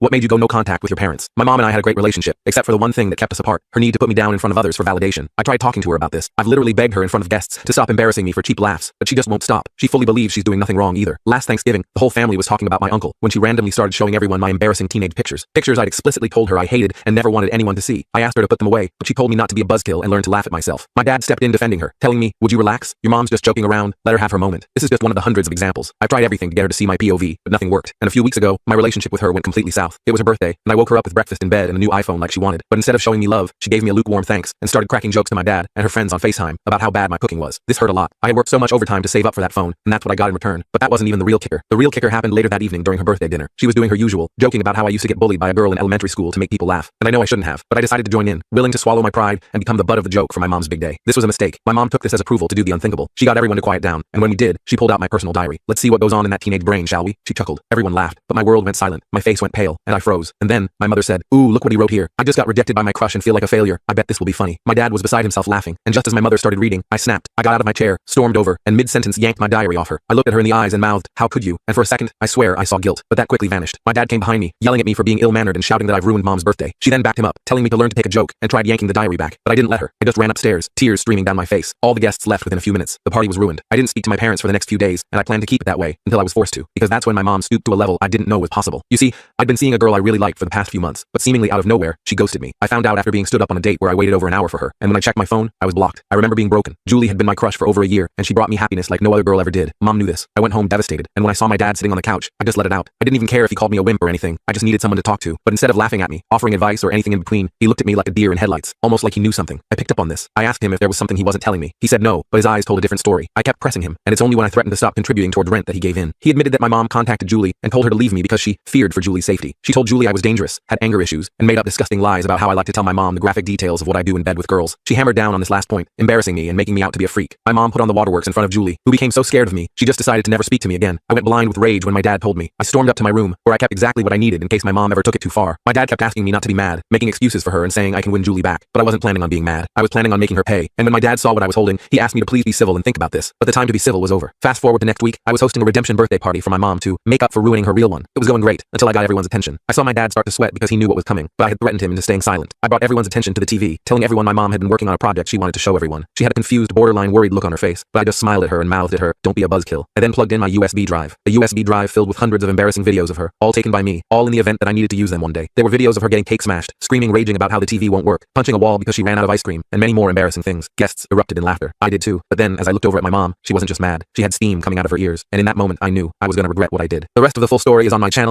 What made you go no contact with your parents? My mom and I had a great relationship, except for the one thing that kept us apart, her need to put me down in front of others for validation. I tried talking to her about this. I've literally begged her in front of guests to stop embarrassing me for cheap laughs, but she just won't stop. She fully believes she's doing nothing wrong either. Last Thanksgiving, the whole family was talking about my uncle when she randomly started showing everyone my embarrassing teenage pictures. Pictures I'd explicitly told her I hated and never wanted anyone to see. I asked her to put them away, but she told me not to be a buzzkill and learn to laugh at myself. My dad stepped in defending her, telling me, "Would you relax? Your mom's just joking around. Let her have her moment." This is just one of the hundreds of examples. I've tried everything to get her to see my POV, but nothing worked. And a few weeks ago, my relationship with her went completely south. It was her birthday, and I woke her up with breakfast in bed and a new iPhone like she wanted. But instead of showing me love, she gave me a lukewarm thanks and started cracking jokes to my dad and her friends on FaceTime about how bad my cooking was. This hurt a lot. I had worked so much overtime to save up for that phone, and that's what I got in return. But that wasn't even the real kicker. The real kicker happened later that evening during her birthday dinner. She was doing her usual, joking about how I used to get bullied by a girl in elementary school to make people laugh. And I know I shouldn't have, but I decided to join in, willing to swallow my pride and become the butt of the joke for my mom's big day. This was a mistake. My mom took this as approval to do the unthinkable. She got everyone to quiet down, and when we did, she pulled out my personal diary. "Let's see what goes on in that teenage brain, shall we?" She chuckled. Everyone laughed, but my world went silent. My face went pale, and I froze. And then, my mother said, "Ooh, look what he wrote here. I just got rejected by my crush and feel like a failure. I bet this will be funny." My dad was beside himself laughing, and just as my mother started reading, I snapped. I got out of my chair, stormed over, and mid-sentence yanked my diary off her. I looked at her in the eyes and mouthed, "How could you?" And for a second, I swear I saw guilt, but that quickly vanished. My dad came behind me, yelling at me for being ill-mannered and shouting that I've ruined mom's birthday. She then backed him up, telling me to learn to take a joke, and tried yanking the diary back, but I didn't let her. I just ran upstairs, tears streaming down my face. All the guests left within a few minutes. The party was ruined. I didn't speak to my parents for the next few days, and I planned to keep it that way until I was forced to, because that's when my mom stooped to a level I didn't know was possible. You see, I'd been seeing a girl I really liked for the past few months, but seemingly out of nowhere, she ghosted me. I found out after being stood up on a date where I waited over an hour for her, and when I checked my phone, I was blocked. I remember being broken. Julie had been my crush for over a year, and she brought me happiness like no other girl ever did. Mom knew this. I went home devastated, and when I saw my dad sitting on the couch, I just let it out. I didn't even care if he called me a wimp or anything. I just needed someone to talk to. But instead of laughing at me, offering advice or anything in between, he looked at me like a deer in headlights, almost like he knew something. I picked up on this. I asked him if there was something he wasn't telling me. He said no, but his eyes told a different story. I kept pressing him, and it's only when I threatened to stop contributing towards rent that he gave in. He admitted that my mom contacted Julie and told her to leave me because she feared for Julie's safety. She told Julie I was dangerous, had anger issues, and made up disgusting lies about how I like to tell my mom the graphic details of what I do in bed with girls. She hammered down on this last point, embarrassing me and making me out to be a freak. My mom put on the waterworks in front of Julie, who became so scared of me, she just decided to never speak to me again. I went blind with rage when my dad told me. I stormed up to my room, where I kept exactly what I needed in case my mom ever took it too far. My dad kept asking me not to be mad, making excuses for her and saying I can win Julie back, but I wasn't planning on being mad. I was planning on making her pay, and when my dad saw what I was holding, he asked me to please be civil and think about this, but the time to be civil was over. Fast forward to next week, I was hosting a redemption birthday party for my mom to make up for ruining her real one. It was going great, until I got everyone's attention. I saw my dad start to sweat because he knew what was coming, but I had threatened him into staying silent. I brought everyone's attention to the TV, telling everyone my mom had been working on a project she wanted to show everyone. She had a confused, borderline worried look on her face, but I just smiled at her and mouthed at her, "Don't be a buzzkill." I then plugged in my USB drive. A USB drive filled with hundreds of embarrassing videos of her, all taken by me, all in the event that I needed to use them one day. There were videos of her getting cake smashed, screaming, raging about how the TV won't work, punching a wall because she ran out of ice cream, and many more embarrassing things. Guests erupted in laughter. I did too, but then, as I looked over at my mom, she wasn't just mad. She had steam coming out of her ears, and in that moment I knew I was gonna regret what I did. The rest of the full story is on my channel.